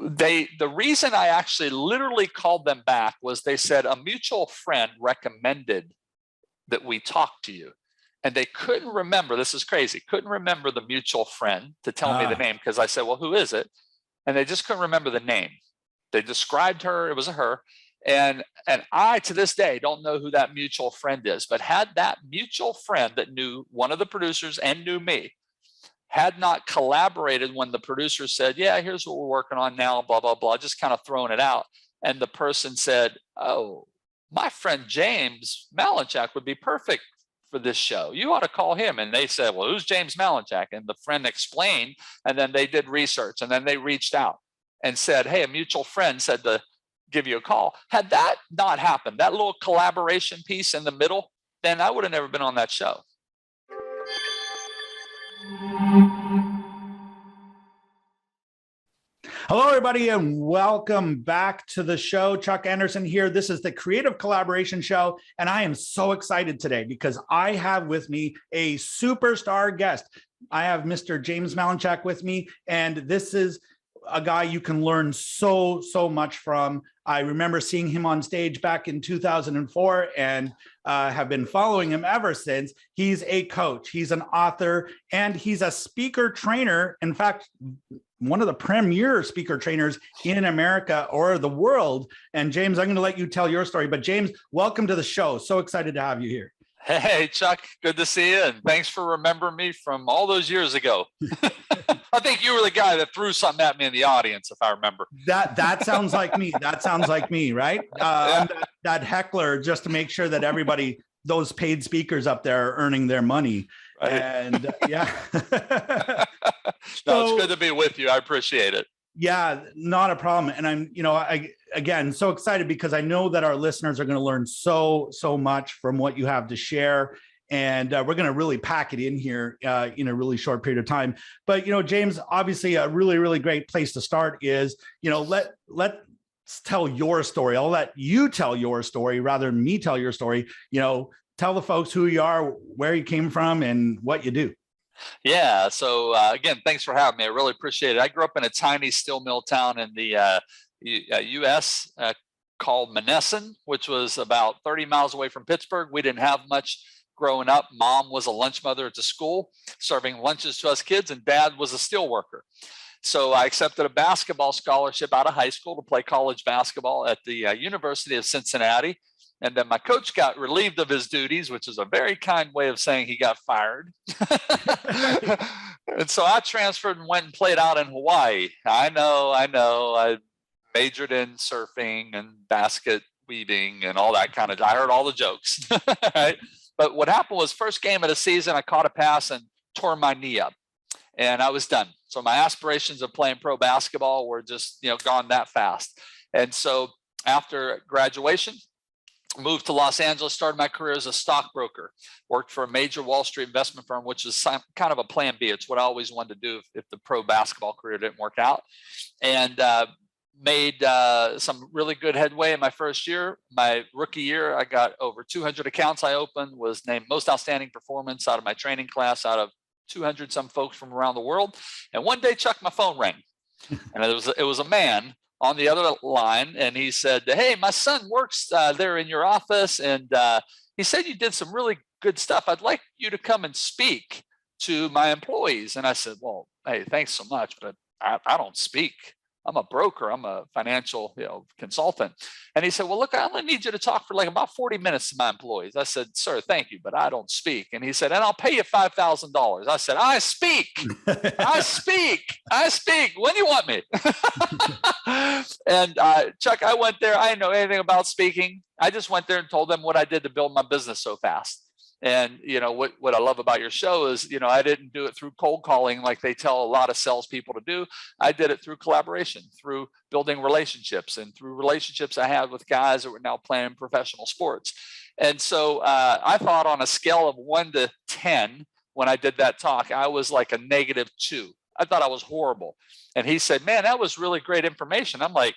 The reason I actually literally called them back was they said a mutual friend recommended that we talk to you. And they couldn't remember, this is crazy, couldn't remember the mutual friend to tell me the name, because I said, well, who is it? And they just couldn't remember the name. They described her, it was a her. And I, to this day, don't know who that mutual friend is, but had that mutual friend that knew one of the producers and knew me, had not collaborated when the producer said, yeah, here's what we're working on now, blah, blah, blah, just kind of throwing it out. And the person said, oh, my friend James Malinchak would be perfect for this show. You ought to call him. And they said, well, who's James Malinchak? And the friend explained, and then they did research, and then they reached out and said, hey, a mutual friend said to give you a call. Had that not happened, that little collaboration piece in the middle, then I would have never been on that show. Hello, everybody, and welcome back to the show. Chuck Anderson here. This is the Creative Collaboration Show, and I am so excited today because I have with me a superstar guest. I have Mr. James Malinchak with me, and this is a guy you can learn so much from. I remember seeing him on stage back in 2004 and have been following him ever since. He's a coach, he's an author, and he's a speaker trainer. In fact, one of the premier speaker trainers in America or the world. And James, I'm going to let you tell your story, but James, welcome to the show. So excited to have you here. Hey, Chuck, good to see you. And thanks for remembering me from all those years ago. I think you were the guy that threw something at me in the audience, if I remember. That sounds like me. That sounds like me, right? That heckler, just to make sure that everybody, those paid speakers up there are earning their money. Right. And yeah. No, it's good to be with you. I appreciate it. Yeah, not a problem. And I'm, again, so excited because I know that our listeners are going to learn so much from what you have to share. And we're going to really pack it in here in a really short period of time. But, James, obviously a really great place to start is, let's tell your story. I'll let you tell your story rather than me tell your story. Tell the folks who you are, where you came from, and what you do. Yeah. So again, thanks for having me. I really appreciate it. I grew up in a tiny steel mill town in the U.S. Called Monessen, which was about 30 miles away from Pittsburgh. We didn't have much growing up. Mom was a lunch mother at the school, serving lunches to us kids, and Dad was a steel worker. So I accepted a basketball scholarship out of high school to play college basketball at the University of Cincinnati. And then my coach got relieved of his duties, which is a very kind way of saying he got fired. And so I transferred and went and played out in Hawaii. I know. I majored in surfing and basket weaving and all that kind of, I heard all the jokes. Right? But what happened was first game of the season, I caught a pass and tore my knee up and I was done. So my aspirations of playing pro basketball were just, gone that fast. And so after graduation, moved to Los Angeles, started my career as a stockbroker, worked for a major Wall Street investment firm, which is kind of a plan B. It's what I always wanted to do if the pro basketball career didn't work out. And made some really good headway in my first year. My rookie year, I got over 200 accounts I opened, was named most outstanding performance out of my training class out of 200 some folks from around the world. And one day, Chuck, my phone rang. And it was a man on the other line, and he said, hey, my son works there in your office, and he said you did some really good stuff. I'd like you to come and speak to my employees. And I said, well, hey, thanks so much, but I don't speak. I'm a broker. I'm a financial consultant. And he said, well, look, I only need you to talk for like about 40 minutes to my employees. I said, sir, thank you, but I don't speak. And he said, and I'll pay you $5,000. I said, I speak. I speak. When do you want me? And Chuck, I went there. I didn't know anything about speaking. I just went there and told them what I did to build my business so fast. And what I love about your show is, I didn't do it through cold calling like they tell a lot of salespeople to do. I did it through collaboration, through building relationships, and through relationships I had with guys that were now playing professional sports. And so I thought on a scale of 1 to 10, when I did that talk, I was like a -2. I thought I was horrible. And he said, man, that was really great information. I'm like,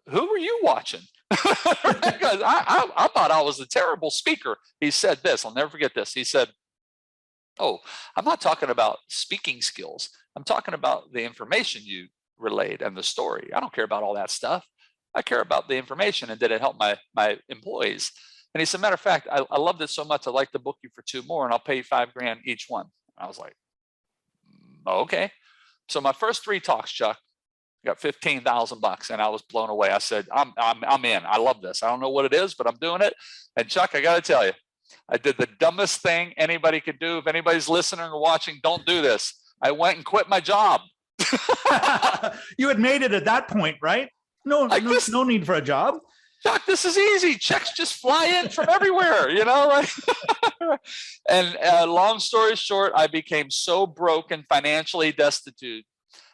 who were you watching? Because I thought I was a terrible speaker. He said this, I'll never forget this. He said, oh, I'm not talking about speaking skills. I'm talking about the information you relayed and the story. I don't care about all that stuff. I care about the information and did it help my employees. And he said, matter of fact, I loved it so much, I'd like to book you for 2 more and I'll pay you $5,000 each one. I was like, okay. So my first 3 talks, Chuck, got $15,000 and I was blown away. I said, I'm in. I love this. I don't know what it is, but I'm doing it. And Chuck, I got to tell you, I did the dumbest thing anybody could do. If anybody's listening or watching, don't do this. I went and quit my job. You had made it at that point, right? No need for a job. Chuck, this is easy. Checks just fly in from everywhere, you know? And long story short, I became so broke and financially destitute.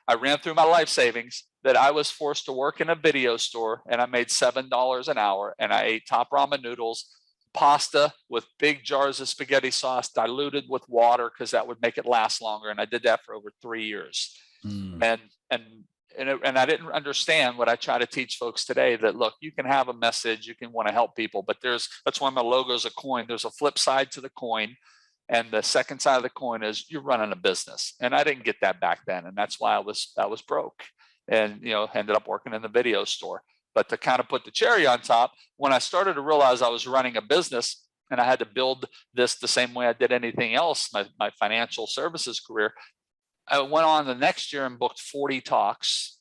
I ran through my life savings that I was forced to work in a video store, and I made $7 an hour, and I ate top ramen noodles, pasta with big jars of spaghetti sauce diluted with water because that would make it last longer. And I did that for over 3 years. And I didn't understand what I try to teach folks today, that look, you can have a message, you can want to help people, but that's why my logo is a coin. There's a flip side to the coin. And the second side of the coin is you're running a business. And I didn't get that back then. And that's why I was broke and, ended up working in the video store. But to kind of put the cherry on top, when I started to realize I was running a business and I had to build this the same way I did anything else, my financial services career, I went on the next year and booked 40 talks.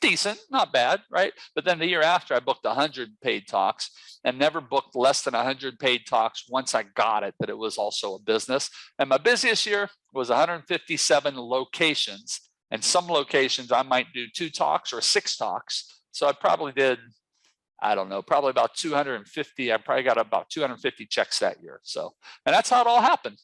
Decent, not bad, right? But then the year after, I booked 100 paid talks and never booked less than 100 paid talks once I got it, that it was also a business. And my busiest year was 157 locations. And some locations I might do 2 talks or 6 talks. So I probably did, I don't know, probably about 250. I probably got about 250 checks that year. So, and that's how it all happened.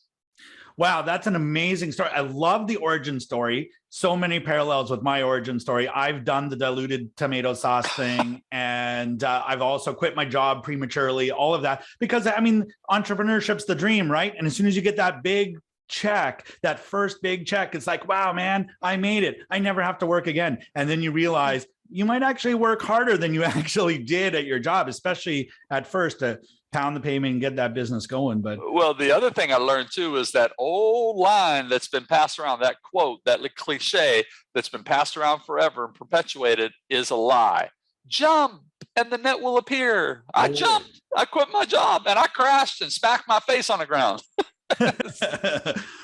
Wow, that's an amazing story. I love the origin story. So many parallels with my origin story. I've done the diluted tomato sauce thing, and I've also quit my job prematurely, all of that, because entrepreneurship's the dream, right? And as soon as you get that big check, that first big check, it's like, wow, man, I made it. I never have to work again. And then you realize you might actually work harder than you actually did at your job, especially at first, to pound the pavement and get that business going. But well, the other thing I learned too is that old line that's been passed around, that quote, that cliche that's been passed around forever and perpetuated, is a lie. Jump and the net will appear. I jumped, I quit my job, and I crashed and smacked my face on the ground.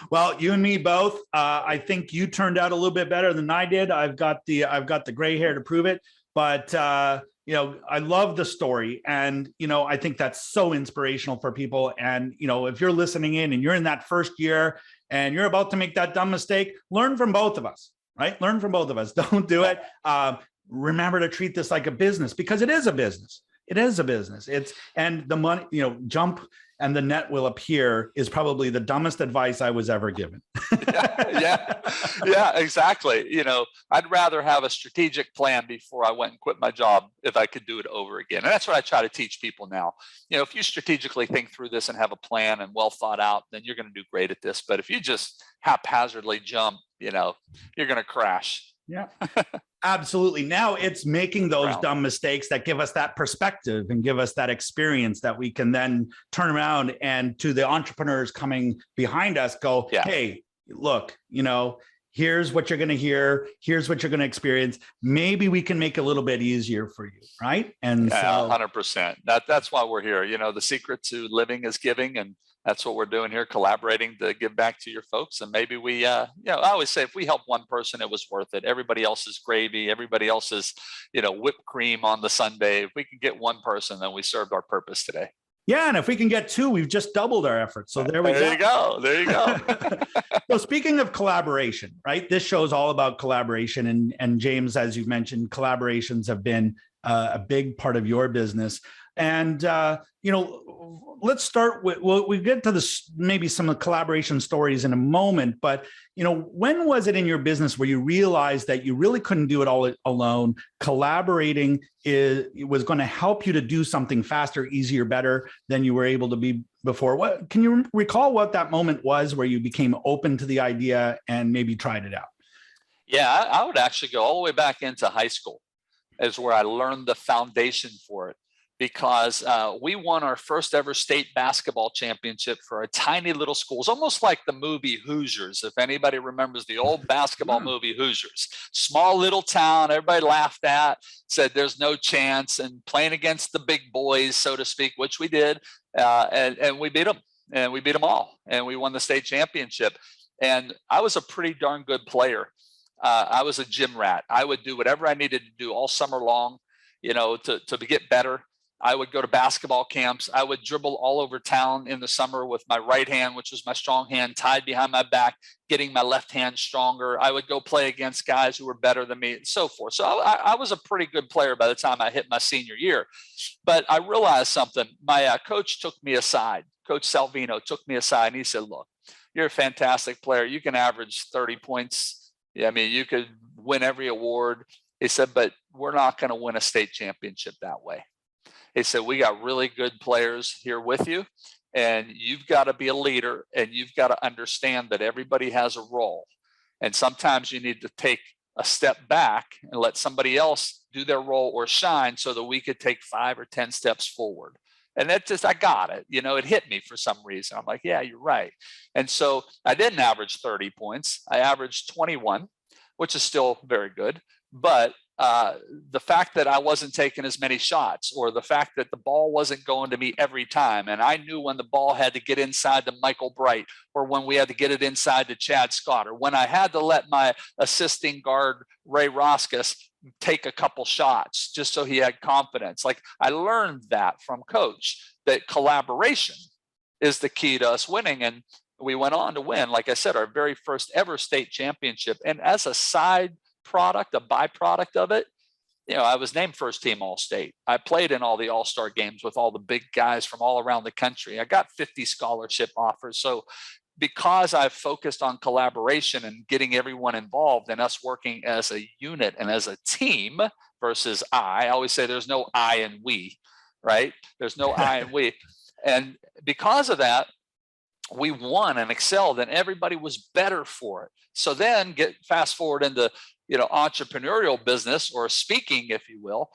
Well, you and me both. I think you turned out a little bit better than I did. I've got the gray hair to prove it. But I love the story, and I think that's so inspirational for people. And if you're listening in and you're in that first year and you're about to make that dumb mistake, learn from both of us, right? Learn from both of us. Don't do it. Remember to treat this like a business, because it is a business. It is a business. And the money, jump and the net will appear is probably the dumbest advice I was ever given. Yeah, exactly. I'd rather have a strategic plan before I went and quit my job if I could do it over again. And that's what I try to teach people now. If you strategically think through this and have a plan and well thought out, then you're going to do great at this. But if you just haphazardly jump, you're going to crash. Yeah, absolutely. Now it's making those dumb mistakes that give us that perspective and give us that experience that we can then turn around and to the entrepreneurs coming behind us go, hey, look, here's what you're going to hear. Here's what you're going to experience. Maybe we can make it a little bit easier for you. Right. And so 100%. That's why we're here. The secret to living is giving. And that's what we're doing here, collaborating to give back to your folks. And maybe we, I always say, if we help one person, it was worth it. Everybody else is gravy. Everybody else is, whipped cream on the sundae. If we can get one person, then we served our purpose today. Yeah. And if we can get 2, we've just doubled our efforts. So there you go. There you go. So speaking of collaboration, right? This show is all about collaboration. And James, as you mentioned, collaborations have been a big part of your business. And, let's start with, we get to this, maybe some of the collaboration stories in a moment, but, when was it in your business where you realized that you really couldn't do it all alone? Collaborating was going to help you to do something faster, easier, better than you were able to be before. What can you recall what that moment was where you became open to the idea and maybe tried it out? Yeah, I would actually go all the way back into high school is where I learned the foundation for it. because we won our first ever state basketball championship for a tiny little school. It's almost like the movie Hoosiers, if anybody remembers the old basketball movie Hoosiers. Small little town, everybody laughed at, said there's no chance, and playing against the big boys, so to speak, which we did, and we beat them, and we beat them all, and we won the state championship. And I was a pretty darn good player. I was a gym rat. I would do whatever I needed to do all summer long, to get better. I would go to basketball camps. I would dribble all over town in the summer with my right hand, which was my strong hand, tied behind my back, getting my left hand stronger. I would go play against guys who were better than me and so forth. So I was a pretty good player by the time I hit my senior year. But I realized something. My coach took me aside. Coach Salvino took me aside, and he said, look, you're a fantastic player. You can average 30 points. Yeah, I mean, you could win every award. He said, but we're not going to win a state championship that way. He said, we got really good players here with you, and you've got to be a leader, and you've got to understand that everybody has a role. And sometimes you need to take a step back and let somebody else do their role or shine so that we could take 5 or 10 steps forward. And that just, I got it. It hit me for some reason. I'm like, yeah, you're right. And so I didn't average 30 points. I averaged 21, which is still very good. But the fact that I wasn't taking as many shots, or the fact that the ball wasn't going to me every time, and I knew when the ball had to get inside to Michael Bright, or when we had to get it inside to Chad Scott, or when I had to let my assisting guard, Ray Roskus, take a couple shots just so he had confidence. Like, I learned that from Coach, that collaboration is the key to us winning. And we went on to win, like I said, our very first ever state championship. And as a side product, a byproduct of it, I was named first team All-State. I played in all the All-Star games with all the big guys from all around the country. I got 50 scholarship offers. So because I've focused on collaboration and getting everyone involved and us working as a unit and as a team versus I always say there's no I and we, right? There's no I and we. And because of that, we won and excelled, and everybody was better for it. So then fast forward into entrepreneurial business, or speaking, if you will,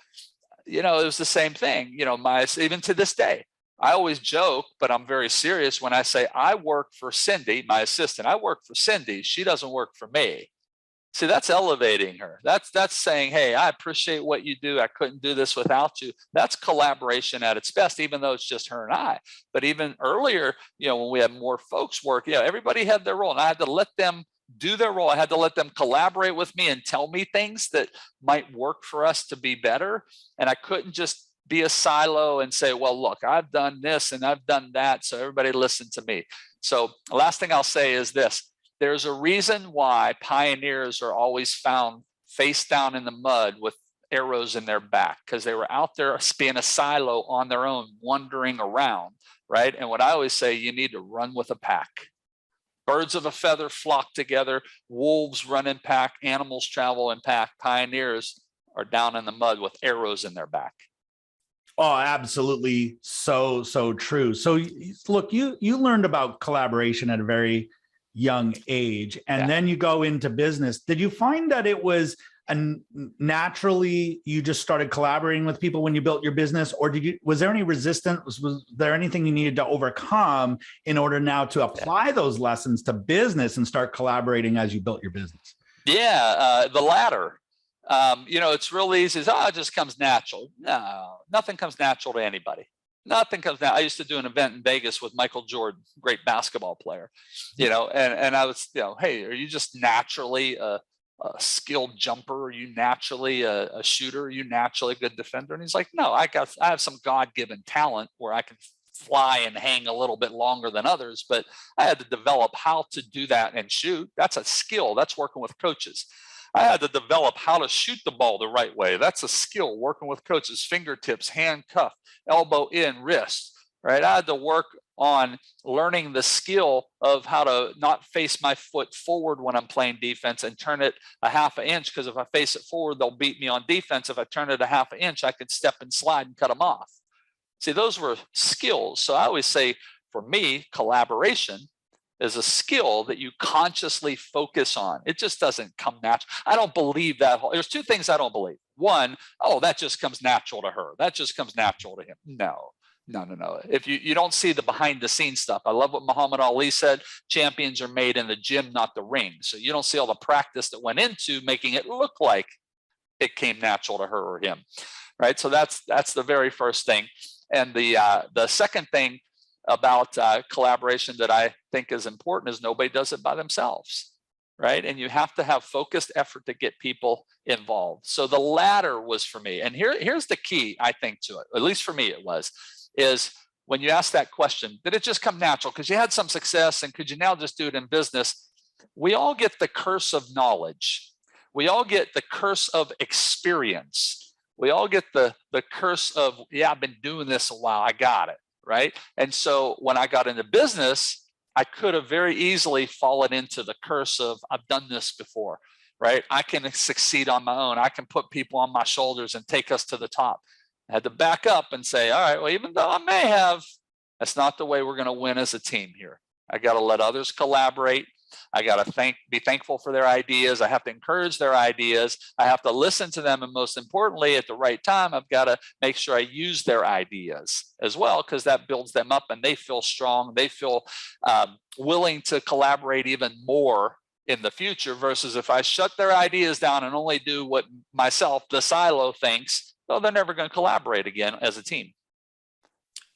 it was the same thing. Even to this day, I always joke, but I'm very serious when I say I work for Cindy, my assistant. I work for Cindy. She doesn't work for me. See, that's elevating her. That's saying, hey, I appreciate what you do. I couldn't do this without you. That's collaboration at its best, even though it's just her and I. But even earlier, when we had more folks work, everybody had their role, and I had to let them do their role. I had to let them collaborate with me and tell me things that might work for us to be better. And I couldn't just be a silo and say, well, look, I've done this and I've done that, so everybody listen to me. So the last thing I'll say is this. There's a reason why pioneers are always found face down in the mud with arrows in their back, because they were out there being a silo on their own, wandering around, right? And what I always say, you need to run with a pack. Birds of a feather flock together. Wolves run in pack. Animals travel in pack. Pioneers are down in the mud with arrows in their back. Oh, absolutely. So true. So look, you learned about collaboration at a very young age, and then you go into business. Did you find that it was naturally you just started collaborating with people when you built your business, or was there any resistance? Was there anything you needed to overcome in order now to apply those lessons to business and start collaborating as you built your business? Yeah, the latter. It's real easy. It just comes natural. No, nothing comes natural to anybody. Nothing comes down. I used to do an event in Vegas with Michael Jordan, great basketball player, and I was, hey, are you just naturally a skilled jumper? Are you naturally a shooter? Are you naturally a good defender? And he's like, no, I have some God-given talent where I can fly and hang a little bit longer than others, but I had to develop how to do that and shoot. That's a skill. That's working with coaches. I had to develop how to shoot the ball the right way. That's a skill, working with coaches, fingertips, hand cuff, elbow in, wrist, right? I had to work on learning the skill of how to not face my foot forward when I'm playing defense and turn it a half an inch, because if I face it forward, they'll beat me on defense. If I turn it a half an inch, I could step and slide and cut them off. See, those were skills. So I always say, for me, collaboration is a skill that you consciously focus on. It just doesn't come natural. I don't believe that. There's two things I don't believe. one, oh, that just comes natural to her. That just comes natural to him. No. If you don't see the behind the scenes stuff, I love what Muhammad Ali said, champions are made in the gym, not the ring. So you don't see all the practice that went into making it look like it came natural to her or him, right? So that's the very first thing. And the second thing about collaboration that I think is important is nobody does it by themselves, right? And you have to have focused effort to get people involved. So the latter was for me. And here's the key, I think, to it, at least for me it was, is when you ask that question, did it just come natural because you had some success and could you now just do it in business? We all get the curse of knowledge. We all get the curse of experience. We all get the curse of, yeah, I've been doing this a while, I got it, right? And so when I got into business, I could have very easily fallen into the curse of, I've done this before, right? I can succeed on my own. I can put people on my shoulders and take us to the top. I had to back up and say, all right, well, even though I may have, that's not the way we're going to win as a team here. I got to let others collaborate. I got to be thankful for their ideas. I have to encourage their ideas. I have to listen to them. And most importantly, at the right time, I've got to make sure I use their ideas as well, because that builds them up and they feel strong. They feel willing to collaborate even more in the future versus if I shut their ideas down and only do what myself, the silo, thinks, well, they're never going to collaborate again as a team.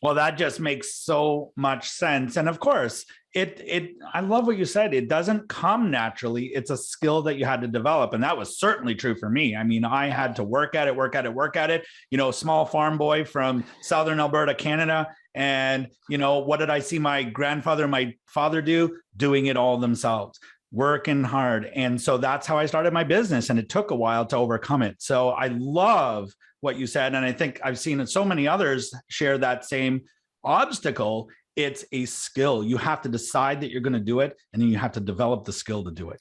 Well, that just makes so much sense. And of course, I love what you said. It doesn't come naturally. It's a skill that you had to develop. And that was certainly true for me. I mean, I had to work at it. You know, small farm boy from Southern Alberta, Canada. And, you know, what did I see my grandfather and my father do? Doing it all themselves, working hard. And so that's how I started my business. And it took a while to overcome it. So I love what you said. And I think I've seen so many others share that same obstacle. It's a skill. You have to decide that you're going to do it, and then you have to develop the skill to do it.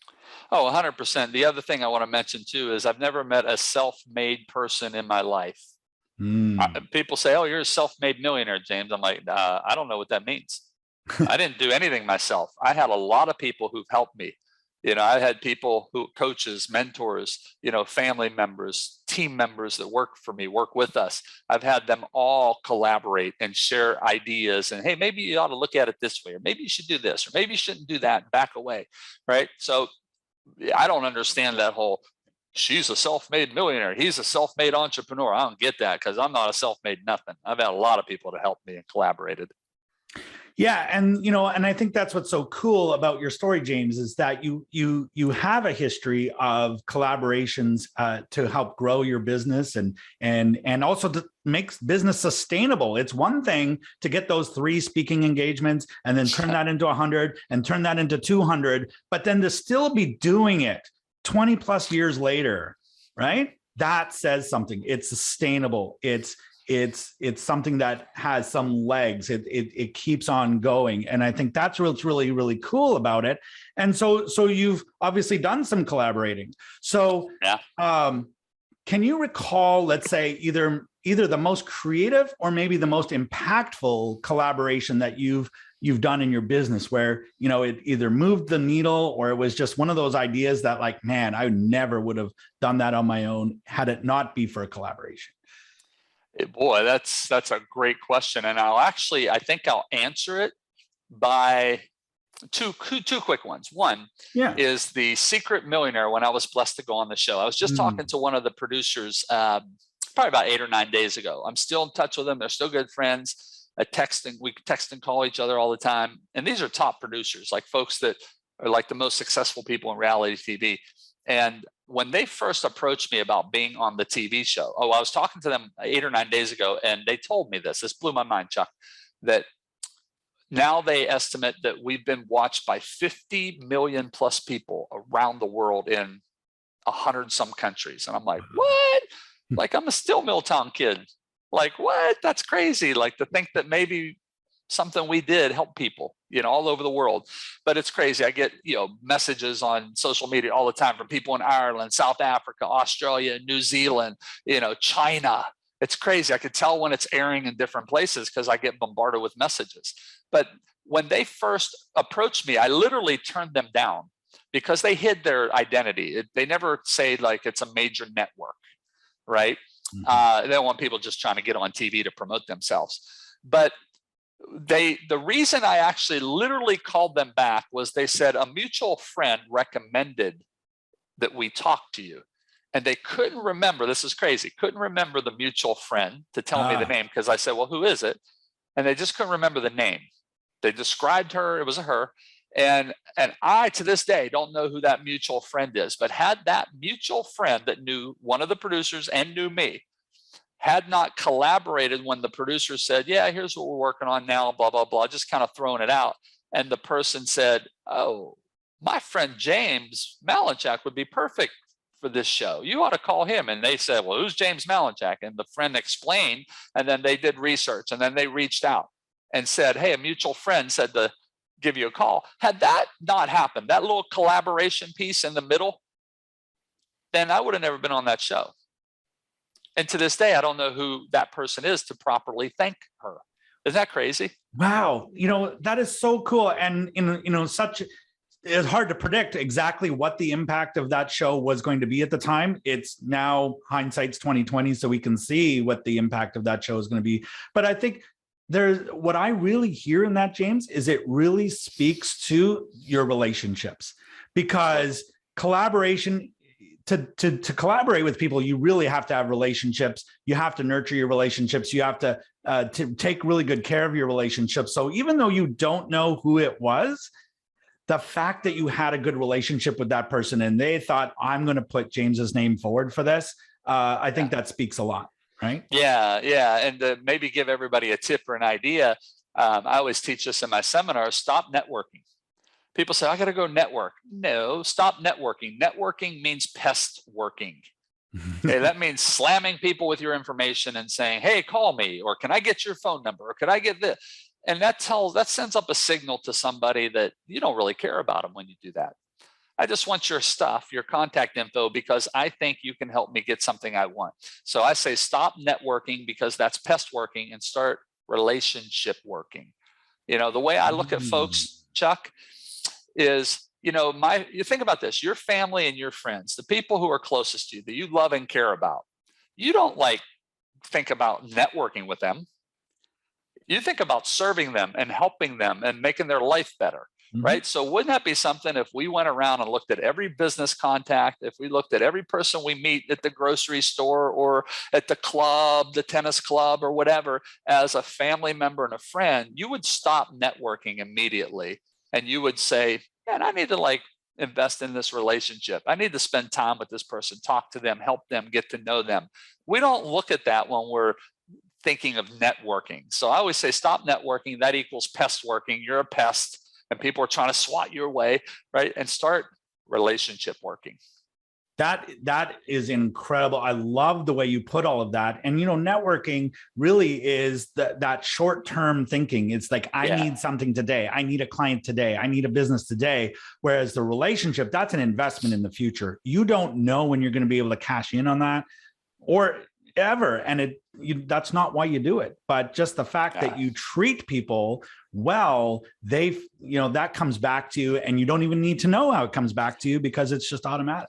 Oh, 100%. The other thing I want to mention too is I've never met a self-made person in my life. People say, oh, you're a self-made millionaire, James. I'm like, I don't know what that means. I didn't do anything myself. I had a lot of people who've helped me. You know, I had people coaches, mentors, you know, family members, team members that work for me, work with us. I've had them all collaborate and share ideas and, hey, maybe you ought to look at it this way, or maybe you should do this, or maybe you shouldn't do that, back away, right? So I don't understand that whole, she's a self-made millionaire, he's a self-made entrepreneur. I don't get that because I'm not a self-made nothing. I've had a lot of people to help me and collaborated. Yeah. And, you know, and I think that's what's so cool about your story, James, is that you have a history of collaborations to help grow your business and also to make business sustainable. It's one thing to get those 3 speaking engagements and then turn that into 100 and turn that into 200, but then to still be doing it 20 plus years later, right? That says something. It's sustainable. It's something that has some legs. It keeps on going. And I think that's what's really, really cool about it. And so you've obviously done some collaborating. So yeah. Can you recall, let's say, either the most creative or maybe the most impactful collaboration that you've done in your business where, you know, it either moved the needle or it was just one of those ideas that, like, man, I never would have done that on my own had it not be for a collaboration? Boy, that's a great question. And I think I'll answer it by two quick ones. One is The Secret Millionaire. When I was blessed to go on the show, I was just talking to one of the producers probably about 8 or 9 days ago. I'm still in touch with them. They're still good friends. We text and call each other all the time. And these are top producers, like folks that are like the most successful people in reality TV. And when they first approached me about being on the TV show, I was talking to them 8 or 9 days ago, and they told me this blew my mind, Chuck, that now they estimate that we've been watched by 50 million plus people around the world in 100 some countries. And I'm like, what? Like, I'm a still Milltown kid. Like, what? That's crazy. Like, to think that maybe something we did help people, you know, all over the world. But it's crazy. I get, you know, messages on social media all the time from people in Ireland, South Africa, Australia, New Zealand, you know, China. It's crazy. I could tell when it's airing in different places because I get bombarded with messages. But when they first approached me, I literally turned them down because they hid their identity. They never say, like, it's a major network, right? They don't want people just trying to get on TV to promote themselves. But the reason I actually literally called them back was they said a mutual friend recommended that we talk to you. And they couldn't remember, this is crazy, couldn't remember the mutual friend to tell me the name, because I said, well, who is it? And they just couldn't remember the name. They described her, it was a her. And I, to this day, don't know who that mutual friend is, but had that mutual friend that knew one of the producers and knew me, had not collaborated when the producer said, yeah, here's what we're working on now, blah, blah, blah, just kind of throwing it out. And the person said, oh, my friend James Malinchak would be perfect for this show. You ought to call him. And they said, well, who's James Malinchak? And the friend explained, and then they did research, and then they reached out and said, hey, a mutual friend said to give you a call. Had that not happened, that little collaboration piece in the middle, then I would have never been on that show. And to this day, I don't know who that person is to properly thank her. Isn't that crazy? Wow. That is so cool. And, it's hard to predict exactly what the impact of that show was going to be at the time. It's now hindsight's 2020, so we can see what the impact of that show is going to be. But I think what I really hear in that, James, is it really speaks to your relationships, because collaboration, to collaborate with people, you really have to have relationships. You have to nurture your relationships. You have to take really good care of your relationships. So even though you don't know who it was, the fact that you had a good relationship with that person and they thought, I'm going to put James's name forward for this, I think that speaks a lot, right? Yeah. And to maybe give everybody a tip or an idea, I always teach this in my seminars: stop networking. People say, I got to go network. No, stop networking. Networking means pest working. Okay, that means slamming people with your information and saying, hey, call me, or can I get your phone number, or could I get this? And that sends up a signal to somebody that you don't really care about them when you do that. I just want your stuff, your contact info, because I think you can help me get something I want. So I say stop networking, because that's pest working, and start relationship working. The way I look at folks, Chuck, is, you think about this: your family and your friends, the people who are closest to you, that you love and care about, you don't think about networking with them. You think about serving them and helping them and making their life better, right? So wouldn't that be something if we went around and looked at every business contact, if we looked at every person we meet at the grocery store or at the club, the tennis club or whatever, as a family member and a friend, you would stop networking immediately. And you would say, man, I need to invest in this relationship. I need to spend time with this person, talk to them, help them, get to know them. We don't look at that when we're thinking of networking. So I always say stop networking. That equals pest working. You're a pest and people are trying to swat you away, right? And start relationship working. That is incredible. I love the way you put all of that. And, networking really is that short-term thinking. It's like, I need something today. I need a client today. I need a business today. Whereas the relationship, that's an investment in the future. You don't know when you're going to be able to cash in on that or ever. And that's not why you do it. But just the fact that you treat people well, that comes back to you, and you don't even need to know how it comes back to you, because it's just automatic.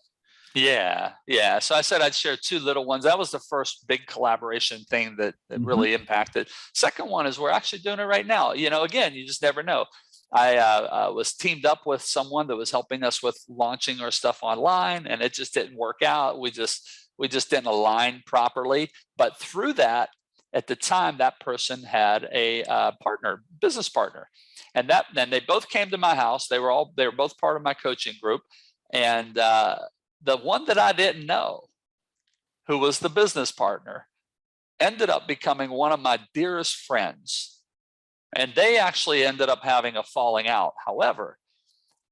Yeah. So I said I'd share two little ones. That was the first big collaboration thing that really impacted. Second one is we're actually doing it right now. Again, you just never know. I was teamed up with someone that was helping us with launching our stuff online, and it just didn't work out. We just didn't align properly. But through that, at the time, that person had a business partner, and then they both came to my house. They were both part of my coaching group, and the one that I didn't know, who was the business partner, ended up becoming one of my dearest friends. And they actually ended up having a falling out. However,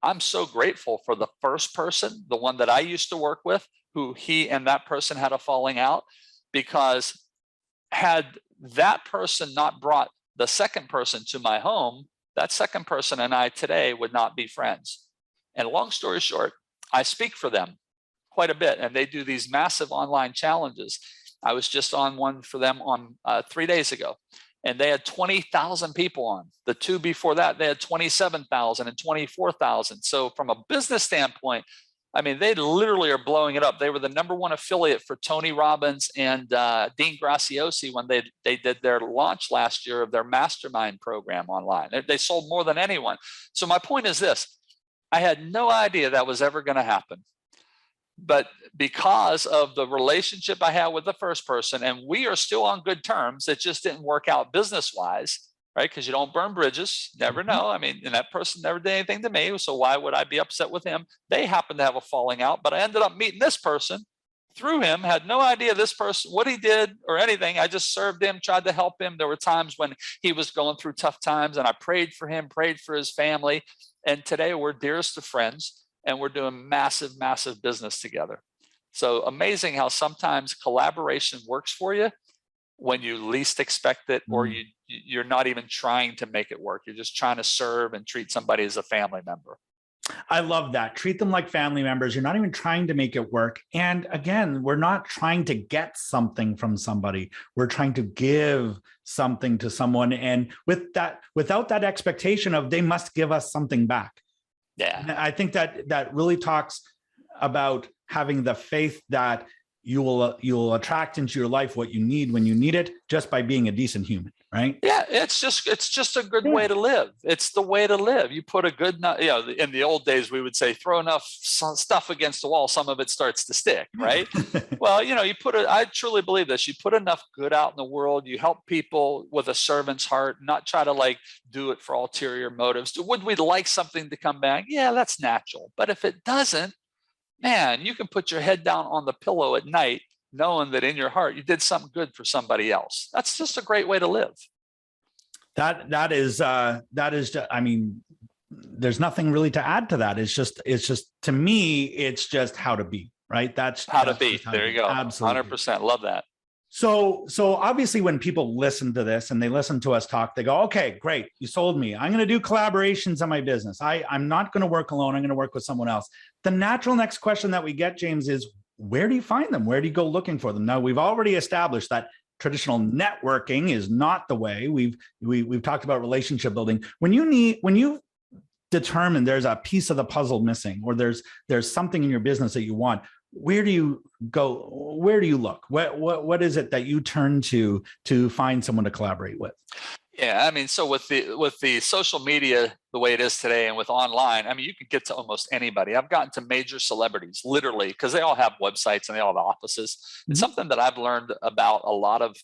I'm so grateful for the first person, the one that I used to work with, who he and that person had a falling out, because had that person not brought the second person to my home, that second person and I today would not be friends. And long story short, I speak for them quite a bit, and they do these massive online challenges. I was just on one for them on 3 days ago, and they had 20,000 people on. The two before that, they had 27,000 and 24,000. So from a business standpoint, I mean, they literally are blowing it up. They were the #1 affiliate for Tony Robbins and Dean Graciosi when they did their launch last year of their mastermind program online. They sold more than anyone. So my point is this: I had no idea that was ever going to happen. But because of the relationship I had with the first person, and we are still on good terms, it just didn't work out business-wise, right? Because you don't burn bridges, never know. I mean, and that person never did anything to me, so why would I be upset with him? They happened to have a falling out, but I ended up meeting this person through him, had no idea this person, what he did or anything. I just served him, tried to help him. There were times when he was going through tough times, and I prayed for him, prayed for his family. And today we're dearest of friends, and we're doing massive, massive business together. So amazing how sometimes collaboration works for you when you least expect it, or you're not even trying to make it work. You're just trying to serve and treat somebody as a family member. I love that. Treat them like family members. You're not even trying to make it work. And again, we're not trying to get something from somebody. We're trying to give something to someone. And with that, without that expectation of they must give us something back. Yeah. And I think that really talks about having the faith that you'll attract into your life what you need when you need it, just by being a decent human, right? Yeah, it's just a good way to live. It's the way to live. You put a good, in the old days we would say throw enough stuff against the wall, some of it starts to stick, right? Well, I truly believe this. You put enough good out in the world, you help people with a servant's heart, not try to do it for ulterior motives. Would we like something to come back? Yeah, that's natural. But if it doesn't, man, you can put your head down on the pillow at night knowing that in your heart you did something good for somebody else. That's just a great way to live. That is, I mean, there's nothing really to add to that. It's just to me, it's just how to be, right? That's how to be. There you go. Absolutely. 100%. Love that. So obviously when people listen to this and they listen to us talk, they go, okay, great. You sold me. I'm going to do collaborations on my business. I'm not going to work alone. I'm going to work with someone else. The natural next question that we get, James, is where do you find them? Where do you go looking for them? Now, we've already established that traditional networking is not the way. We've talked about relationship building. When you determine there's a piece of the puzzle missing, or there's something in your business that you want, where do you go? Where do you look? What is it that you turn to find someone to collaborate with? Yeah, I mean, so with the social media the way it is today, and with online, I mean, you can get to almost anybody. I've gotten to major celebrities, literally, because they all have websites and they all have offices. It's something that I've learned about a lot of,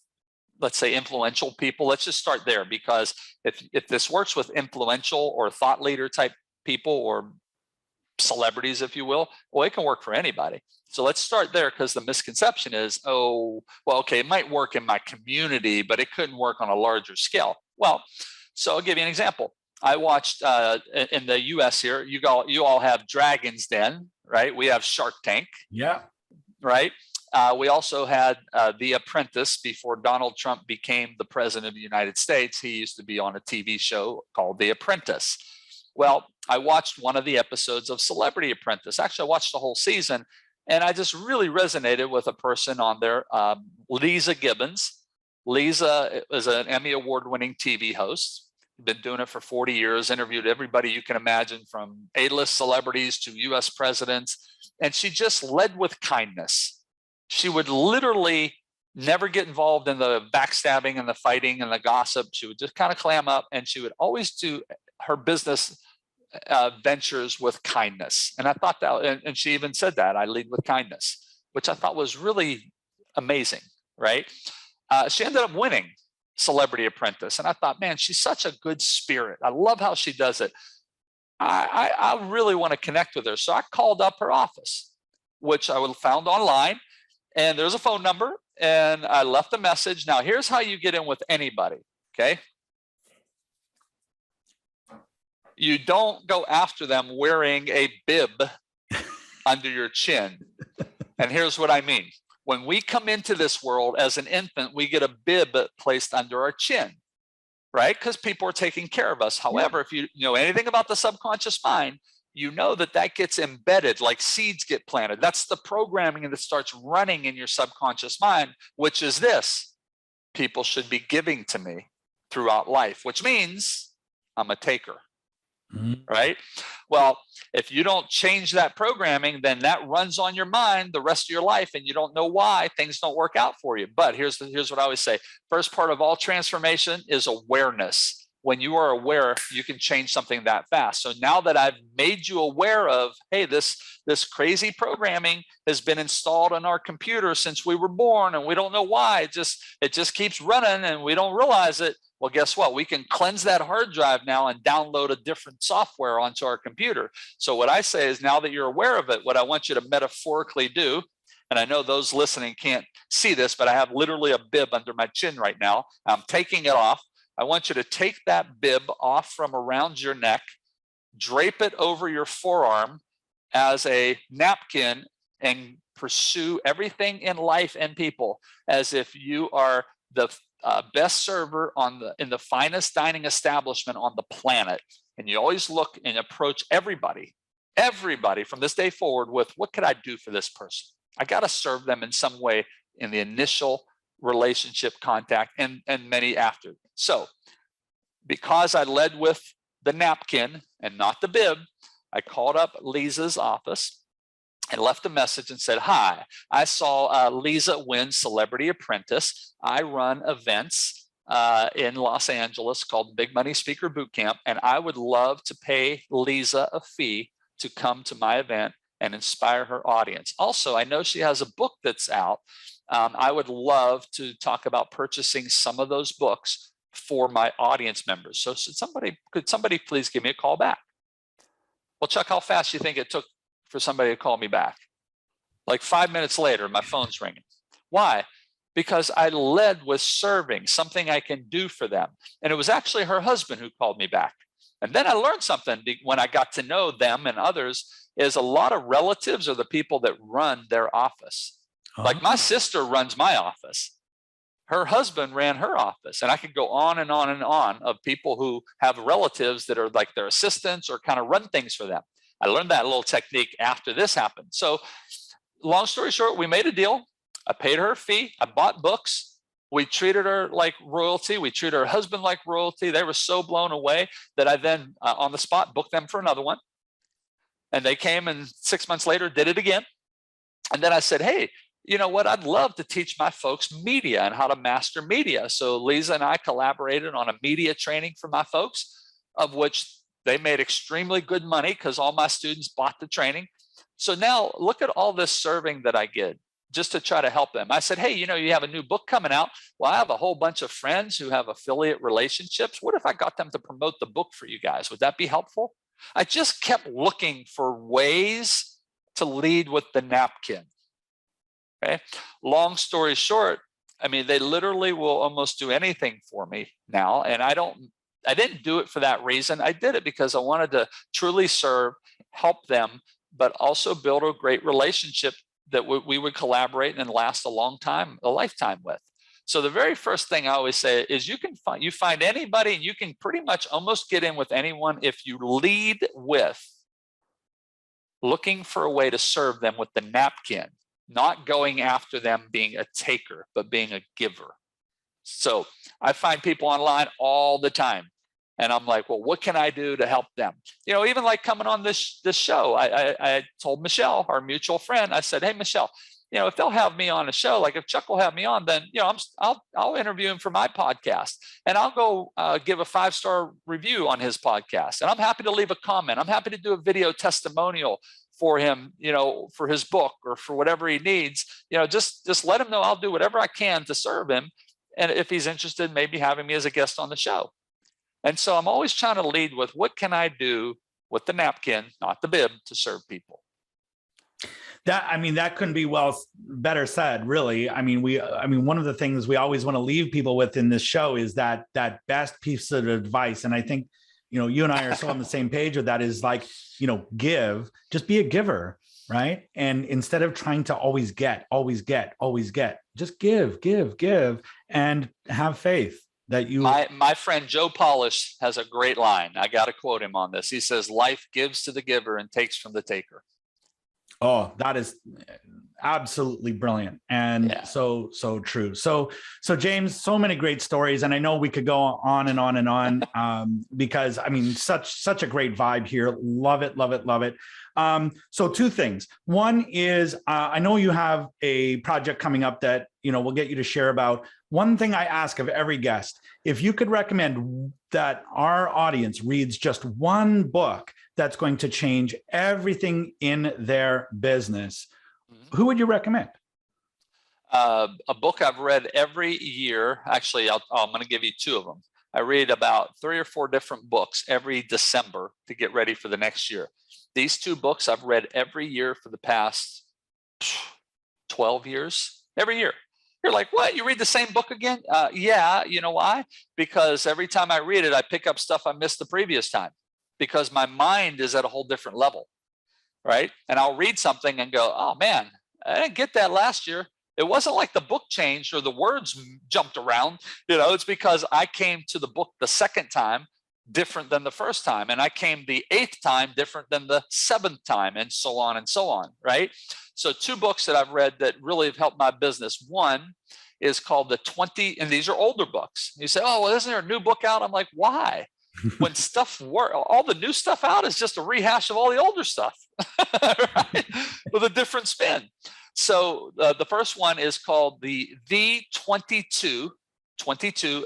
let's say, influential people. Let's just start there, because if this works with influential or thought leader type people, or celebrities, if you will, well, it can work for anybody. So let's start there, because the misconception is, oh, well, okay, it might work in my community, but it couldn't work on a larger scale. Well, so I'll give you an example. I watched in the US here, you all have Dragon's Den, right? We have Shark Tank. Yeah. Right. We also had The Apprentice before Donald Trump became the president of the United States. He used to be on a TV show called The Apprentice. Well, I watched one of the episodes of Celebrity Apprentice. Actually, I watched the whole season, and I just really resonated with a person on there, Lisa Gibbons. Lisa is an Emmy award-winning TV host. Been doing it for 40 years, interviewed everybody you can imagine, from A-list celebrities to US presidents. And she just led with kindness. She would literally never get involved in the backstabbing and the fighting and the gossip. She would just kind of clam up, and she would always do her business ventures with kindness. And I thought that, and she even said that, I lead with kindness, which I thought was really amazing, right? She ended up winning Celebrity Apprentice. And I thought, man, she's such a good spirit. I love how she does it. I really want to connect with her. So I called up her office, which I found online. And there's a phone number, and I left a message. Now, here's how you get in with anybody, okay? You don't go after them wearing a bib under your chin. And here's what I mean. When we come into this world as an infant, we get a bib placed under our chin, right? Because people are taking care of us. However, if you know anything about the subconscious mind, you know that gets embedded, like seeds get planted. That's the programming that starts running in your subconscious mind, which is this: people should be giving to me throughout life, which means I'm a taker. right? Well, if you don't change that programming, then that runs on your mind the rest of your life, and you don't know why things don't work out for you. But here's what I always say. First part of all transformation is awareness. When you are aware, you can change something that fast. So now that I've made you aware of, hey, this crazy programming has been installed on our computer since we were born, and we don't know why. It just keeps running and we don't realize it. Well, guess what? We can cleanse that hard drive now and download a different software onto our computer. So what I say is, now that you're aware of it, what I want you to metaphorically do, and I know those listening can't see this, but I have literally a bib under my chin right now. I'm taking it off. I want you to take that bib off from around your neck, drape it over your forearm as a napkin, and pursue everything in life and people as if you are the best server in the finest dining establishment on the planet. And you always look and approach everybody from this day forward with, what could I do for this person? I got to serve them in some way in the initial relationship contact and many after. So because I led with the napkin and not the bib, I called up Lisa's office and left a message and said, hi, I saw Lisa win Celebrity Apprentice. I run events in Los Angeles called Big Money Speaker Bootcamp, and I would love to pay Lisa a fee to come to my event and inspire her audience. Also, I know she has a book that's out. I would love to talk about purchasing some of those books for my audience members. So could somebody please give me a call back? Well, Chuck, how fast do you think it took for somebody to call me back? Like 5 minutes later, my phone's ringing. Why? Because I led with serving, something I can do for them. And it was actually her husband who called me back. And then I learned something when I got to know them and others, is a lot of relatives are the people that run their office. Like my sister runs my office. Her husband ran her office. And I could go on and on and on of people who have relatives that are like their assistants or kind of run things for them. I learned that little technique after this happened. So long story short, we made a deal. I paid her a fee. I bought books. We treated her like royalty. We treated her husband like royalty. They were so blown away that I then on the spot booked them for another one. And they came and 6 months later did it again. And then I said, hey, you know what? I'd love to teach my folks media and how to master media. So Lisa and I collaborated on a media training for my folks, of which they made extremely good money because all my students bought the training. So now look at all this serving that I did just to try to help them. I said, hey, you know, you have a new book coming out. Well, I have a whole bunch of friends who have affiliate relationships. What if I got them to promote the book for you guys? Would that be helpful? I just kept looking for ways to lead with the napkin. Okay. Long story short, I mean, they literally will almost do anything for me now. And I didn't do it for that reason. I did it because I wanted to truly serve, help them, but also build a great relationship that we would collaborate and last a long time, a lifetime with. So the very first thing I always say is you find anybody and you can pretty much almost get in with anyone if you lead with looking for a way to serve them with the napkin, not going after them being a taker, but being a giver. So I find people online all the time. And I'm like, well, what can I do to help them? You know, even like coming on this show, I told Michelle, our mutual friend, I said, hey, Michelle, you know, if they'll have me on a show, like if Chuck will have me on, then, you know, I'll interview him for my podcast, and I'll go give a 5-star review on his podcast. And I'm happy to leave a comment. I'm happy to do a video testimonial for him, you know, for his book or for whatever he needs. You know, just let him know I'll do whatever I can to serve him. And if he's interested, maybe having me as a guest on the show. And so I'm always trying to lead with what can I do with the napkin, not the bib, to serve people. That couldn't be better said, really. I mean, one of the things we always want to leave people with in this show is that best piece of advice. And I think, you know, you and I are so on the same page with that, is like, you know, just be a giver, right? And instead of trying to always get, just give, and have faith that you. My friend Joe Polish has a great line. I got to quote him on this. He says, life gives to the giver and takes from the taker. Oh, that is absolutely brilliant. And Yeah. so true. So James, so many great stories. And I know we could go on and on and on because I mean, such a great vibe here. Love it, love it, love it. So two things. One is I know you have a project coming up that, we'll get you to share about. One thing I ask of every guest, if you could recommend that our audience reads just one book that's going to change everything in their business, who would you recommend? A book I've read every year. Actually, I'm going to give you two of them. I read about 3 or 4 different books every December to get ready for the next year. These two books I've read every year for the past 12 years, every year. You're like, what? You read the same book again? Yeah. You know why? Because every time I read it, I pick up stuff I missed the previous time because my mind is at a whole different level, right? And I'll read something and go, oh man, I didn't get that last year. It wasn't like the book changed or the words jumped around. It's because I came to the book the second time different than the first time. And I came the 8th time different than the 7th time, and so on, right? So 2 books that I've read that really have helped my business. One is called The 20, and these are older books. You say, oh, well, isn't there a new book out? I'm like, why? When all the new stuff out is just a rehash of all the older stuff, right? With a different spin. So the first one is called the 22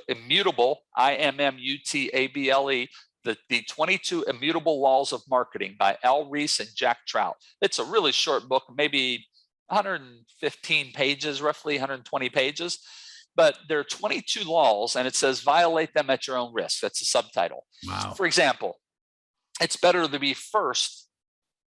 Immutable, IMMUTABLE, the 22 Immutable Laws of Marketing by Al Ries and Jack Trout. It's a really short book, maybe 115 pages, roughly 120 pages. But there are 22 laws, and it says violate them at your own risk. That's the subtitle. Wow. For example, it's better to be first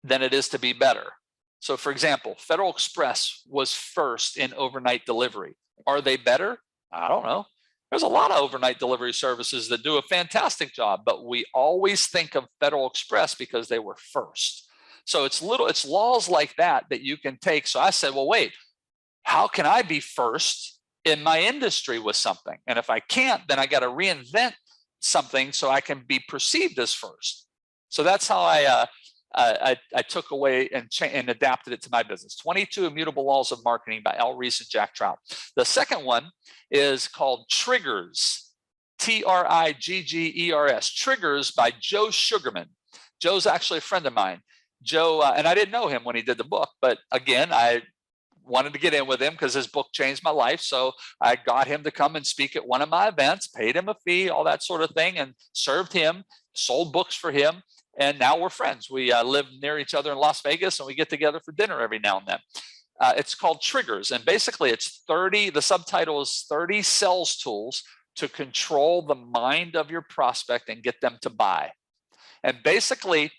than it is to be better. So for example, Federal Express was first in overnight delivery. Are they better? I don't know. There's a lot of overnight delivery services that do a fantastic job, but we always think of Federal Express because they were first. So it's laws like that you can take. So I said, well, wait, how can I be first in my industry with something? And if I can't, then I got to reinvent something so I can be perceived as first. So that's how I took away and adapted it to my business. 22 Immutable Laws of Marketing by Al Ries and Jack Trout. The second one is called Triggers, Triggers, Triggers by Joe Sugarman. Joe's actually a friend of mine. Joe, and I didn't know him when he did the book, but again, I wanted to get in with him because his book changed my life. So I got him to come and speak at one of my events, paid him a fee, all that sort of thing, and served him, sold books for him. And now we're friends. We live near each other in Las Vegas, and we get together for dinner every now and then. It's called Triggers. And basically it's 30, the subtitle is 30 sales tools to control the mind of your prospect and get them to buy. And basically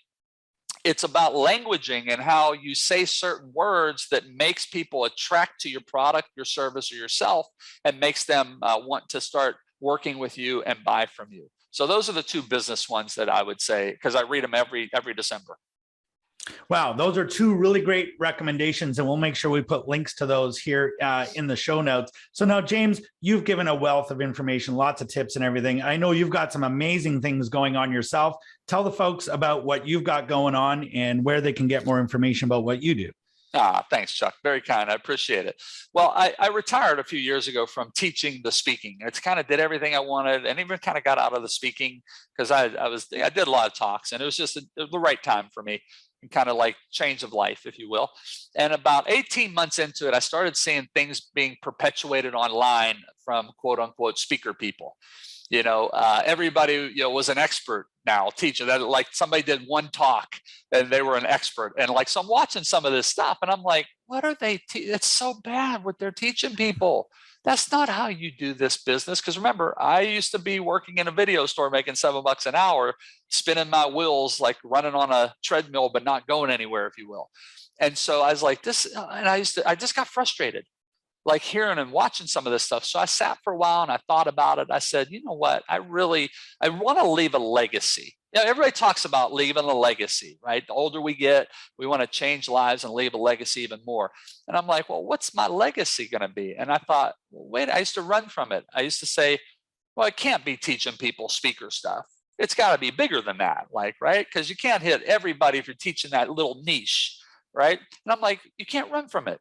it's about languaging and how you say certain words that makes people attract to your product, your service, or yourself, and makes them want to start working with you and buy from you. So those are the 2 business ones that I would say, because I read them every December. Wow, those are 2 really great recommendations, and we'll make sure we put links to those here in the show notes. So now, James, you've given a wealth of information, lots of tips and everything. I know you've got some amazing things going on yourself. Tell the folks about what you've got going on and where they can get more information about what you do. Thanks, Chuck. Very kind. I appreciate it. Well, I retired a few years ago from teaching the speaking. It's kind of did everything I wanted, and even kind of got out of the speaking because I did a lot of talks, and it was just the right time for me, and kind of like change of life, if you will. And about 18 months into it, I started seeing things being perpetuated online from quote unquote speaker people. Everybody, was an expert now, teacher. That like somebody did one talk and they were an expert. And like, so I'm watching some of this stuff and I'm like, what are they? It's so bad what they're teaching people. That's not how you do this business. Because remember, I used to be working in a video store making $7 an hour, spinning my wheels, like running on a treadmill, but not going anywhere, if you will. And so I was like, this, and I just got frustrated, like hearing and watching some of this stuff. So I sat for a while and I thought about it. I said, you know what? I want to leave a legacy. Everybody talks about leaving a legacy, right? The older we get, we want to change lives and leave a legacy even more. And I'm like, well, what's my legacy going to be? And I thought, well, wait, I used to run from it. I used to say, well, it can't be teaching people speaker stuff. It's got to be bigger than that, like, right? Because you can't hit everybody if you're teaching that little niche, right? And I'm like, you can't run from it.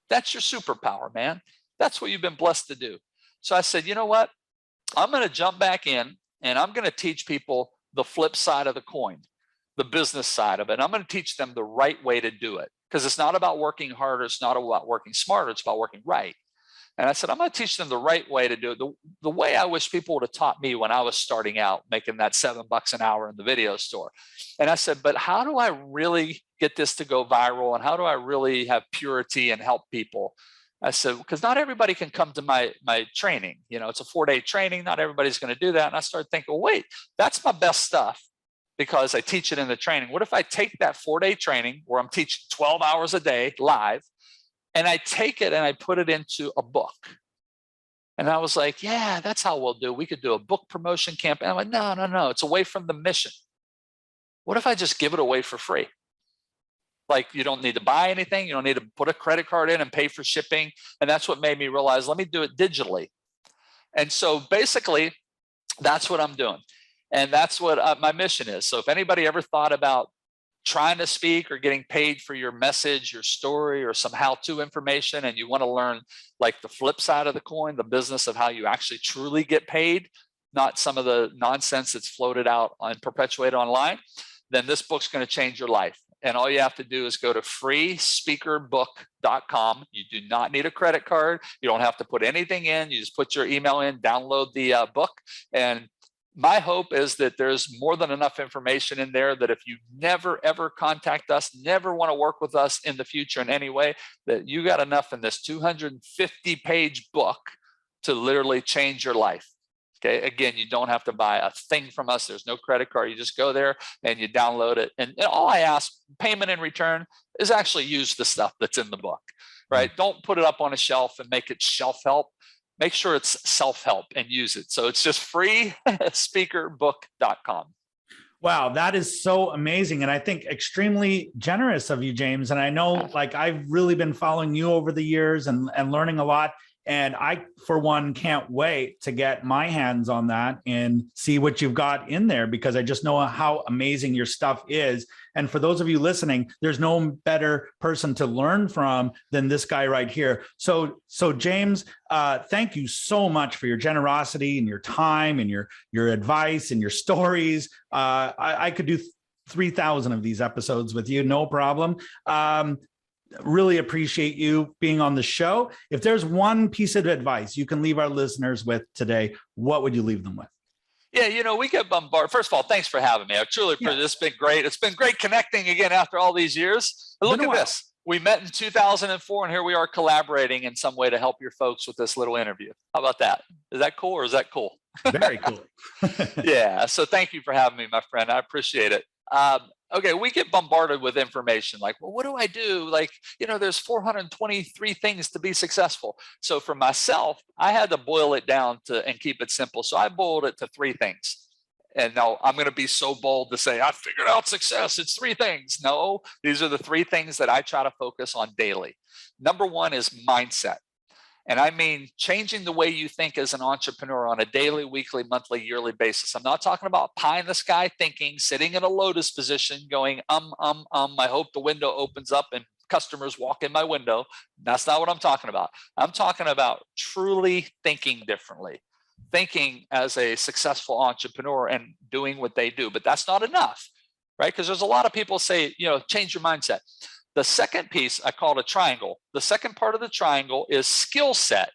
That's your superpower, man. That's what you've been blessed to do. So I said, you know what? I'm going to jump back in and I'm going to teach people the flip side of the coin, the business side of it. And I'm going to teach them the right way to do it, because it's not about working harder. It's not about working smarter. It's about working right. And I said, I'm going to teach them the right way to do it. The way I wish people would have taught me when I was starting out, making that $7 an hour in the video store. And I said, but how do I really get this to go viral? And how do I really have purity and help people? I said, because not everybody can come to my training. You know, it's a 4-day training. Not everybody's going to do that. And I started thinking, well, wait, that's my best stuff because I teach it in the training. What if I take that 4-day training where I'm teaching 12 hours a day live, and I take it and I put it into a book? And I was like, yeah, that's how we'll do. We could do a book promotion campaign. I'm like, no, it's away from the mission. What if I just give it away for free? Like, you don't need to buy anything. You don't need to put a credit card in and pay for shipping. And that's what made me realize, let me do it digitally. And so basically, that's what I'm doing. And that's what my mission is. So if anybody ever thought about trying to speak or getting paid for your message, your story, or some how-to information, and you want to learn like the flip side of the coin, the business of how you actually truly get paid, not some of the nonsense that's floated out and perpetuated online, then this book's going to change your life. And all you have to do is go to freespeakerbook.com. You do not need a credit card. You don't have to put anything in. You just put your email in, download the book. And my hope is that there's more than enough information in there that if you never, ever contact us, never want to work with us in the future in any way, that you got enough in this 250-page book to literally change your life. Okay. Again, you don't have to buy a thing from us. There's no credit card. You just go there and you download it. And all I ask, payment in return, is actually use the stuff that's in the book, right? Don't put it up on a shelf and make it shelf help. Make sure it's self-help and use it. So it's just freespeakerbook.com. Wow, that is so amazing. And I think extremely generous of you, James. And I know, like, I've really been following you over the years and learning a lot. And I, for one, can't wait to get my hands on that and see what you've got in there, because I just know how amazing your stuff is. And for those of you listening, there's no better person to learn from than this guy right here. So James, thank you so much for your generosity and your time and your advice and your stories. I could do 3,000 of these episodes with you, no problem. Really appreciate you being on the show. If there's one piece of advice you can leave our listeners with today, what would you leave them with? Yeah, you know, we get bombarded. First of all, thanks for having me. I truly appreciate it. It's been great. It's been great connecting again after all these years. But look at this. We met in 2004, and here we are collaborating in some way to help your folks with this little interview. How about that? Is that cool, or is that cool? Very cool. Yeah. So thank you for having me, my friend. I appreciate it. Okay, we get bombarded with information like, well, what do I do? Like, you know, there's 423 things to be successful. So for myself, I had to boil it down and keep it simple. So I boiled it to 3 things. And now I'm going to be so bold to say, I figured out success. It's 3 things. No, these are the 3 things that I try to focus on daily. Number 1 is mindset. And I mean changing the way you think as an entrepreneur on a daily, weekly, monthly, yearly basis. I'm not talking about pie in the sky thinking, sitting in a lotus position going, I hope the window opens up and customers walk in my window. That's not what I'm talking about. I'm talking about truly thinking differently, thinking as a successful entrepreneur and doing what they do. But that's not enough, right? Because there's a lot of people say, you know, change your mindset. The second piece, I call it a triangle. The second part of the triangle is skill set.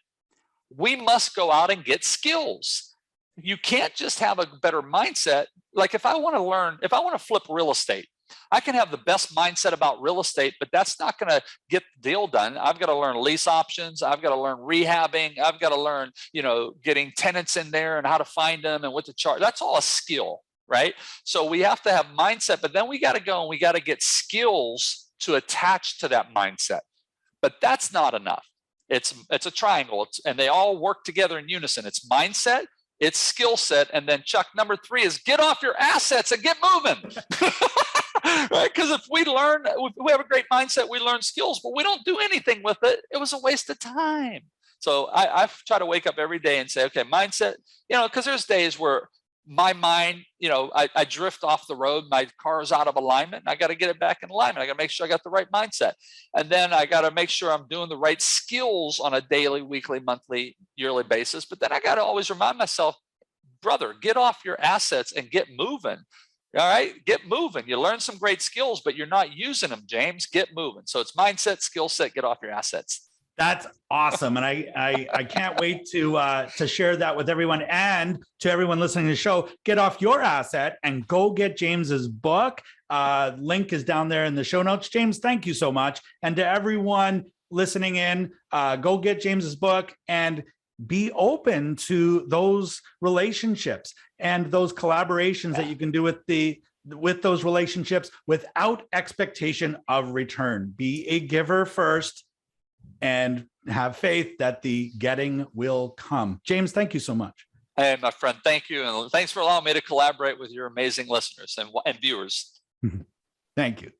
We must go out and get skills. You can't just have a better mindset. Like if I want to flip real estate, I can have the best mindset about real estate, but that's not going to get the deal done. I've got to learn lease options. I've got to learn rehabbing. I've got to learn, you know, getting tenants in there and how to find them and what to charge. That's all a skill, right? So we have to have mindset, but then we got to go and we got to get skills to attach to that mindset. But that's not enough. It's a triangle, and they all work together in unison. It's mindset, it's skill set, and then Chuck, number 3 is get off your assets and get moving. Right? Because if we have a great mindset, we learn skills, but we don't do anything with it. It was a waste of time. So I try to wake up every day and say, okay, mindset, you know, because there's days where my mind, I drift off the road. My car is out of alignment. I got to get it back in alignment. I got to make sure I got the right mindset. And then I got to make sure I'm doing the right skills on a daily, weekly, monthly, yearly basis. But then I got to always remind myself, brother, get off your assets and get moving. All right, get moving. You learn some great skills, but you're not using them, James. Get moving. So it's mindset, skill set, get off your assets. That's awesome. And I can't wait to share that with everyone, and to everyone listening to the show. Get off your asset and go get James's book. Link is down there in the show notes. James, thank you so much. And to everyone listening in, go get James's book and be open to those relationships and those collaborations that you can do with those relationships without expectation of return. Be a giver first and have faith that the getting will come. James, thank you so much. Hey, my friend, thank you. And thanks for allowing me to collaborate with your amazing listeners and viewers. Thank you.